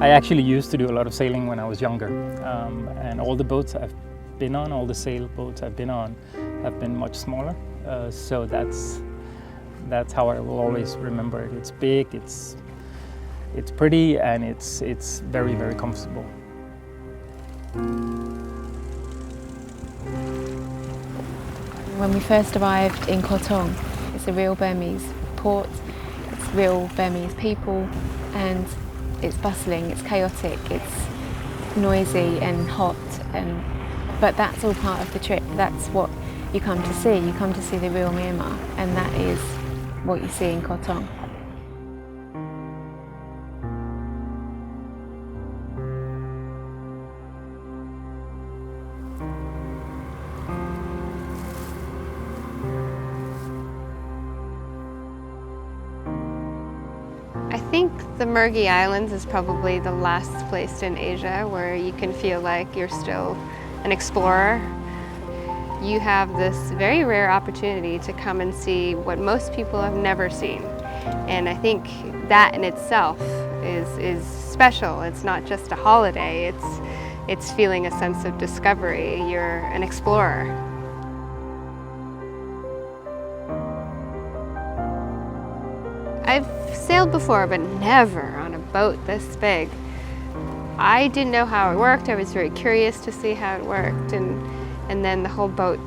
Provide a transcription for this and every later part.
I actually used to do a lot of sailing when I was younger, and all the boats I've been on, all the sailboats I've been on, have been much smaller. So that's how I will always remember it. It's big, it's pretty, and it's very, very comfortable. When we first arrived in Koh Tong, it's a real Burmese port, it's real Burmese people, and it's bustling, it's chaotic, it's noisy and hot, but that's all part of the trip. That's what you come to see. You come to see the real Myanmar, and that is what you see in Koh Tong. I think the Mergui Islands is probably the last place in Asia where you can feel like you're still an explorer. You have this very rare opportunity to come and see what most people have never seen. And I think that in itself is special. It's not just a holiday, it's feeling a sense of discovery. You're an explorer. I've sailed before, but never on a boat this big. I didn't know how it worked. I was very curious to see how it worked, and then the whole boat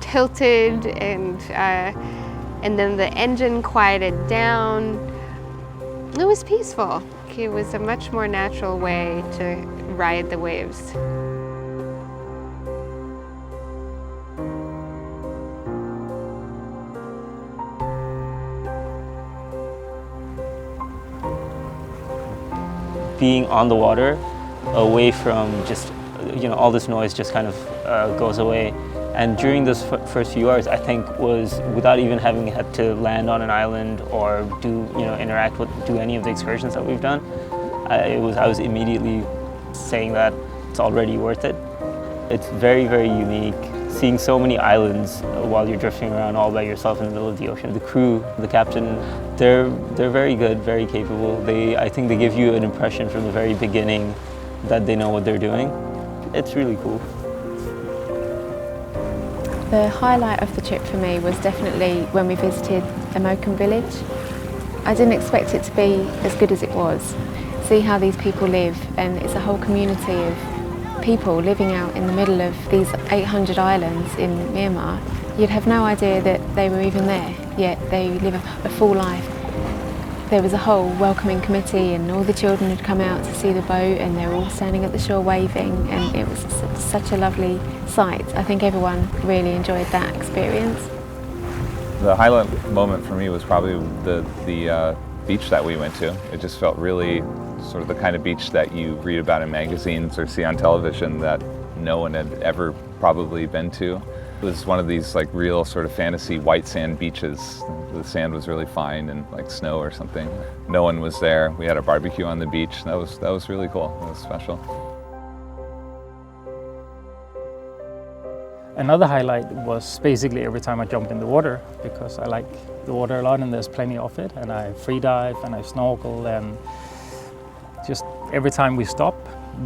tilted, and then the engine quieted down. It was peaceful. It was a much more natural way to ride the waves. Being on the water, away from just, all this noise just kind of goes away. And during those first few hours, I think was without even having had to land on an island or do any of the excursions that we've done. I was immediately saying that it's already worth it. It's very, very unique. Seeing so many islands while you're drifting around all by yourself in the middle of the ocean. The crew, the captain, they're very good, very capable. I think they give you an impression from the very beginning that they know what they're doing. It's really cool. The highlight of the trip for me was definitely when we visited the Moken village. I didn't expect it to be as good as it was. See how these people live, and it's a whole community of people living out in the middle of these 800 islands in Myanmar. You'd have no idea that they were even there, yet they live a full life. There was a whole welcoming committee, and all the children had come out to see the boat, and they were all standing at the shore waving, and it was such a lovely sight. I think everyone really enjoyed that experience. The highlight moment for me was probably the beach that we went to. It just felt really sort of the kind of beach that you read about in magazines or see on television that no one had ever probably been to. It was one of these like real sort of fantasy white sand beaches. The sand was really fine and like snow or something. No one was there. We had a barbecue on the beach. That was really cool. It was special. Another highlight was basically every time I jump in the water, because I like the water a lot and there's plenty of it, and I free dive and I snorkel, and just every time we stop,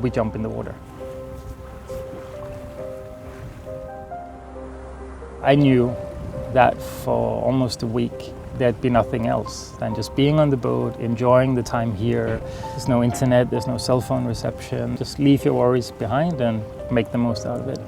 we jump in the water. I knew that for almost a week there'd be nothing else than just being on the boat, enjoying the time here. There's no internet, there's no cell phone reception. Just leave your worries behind and make the most out of it.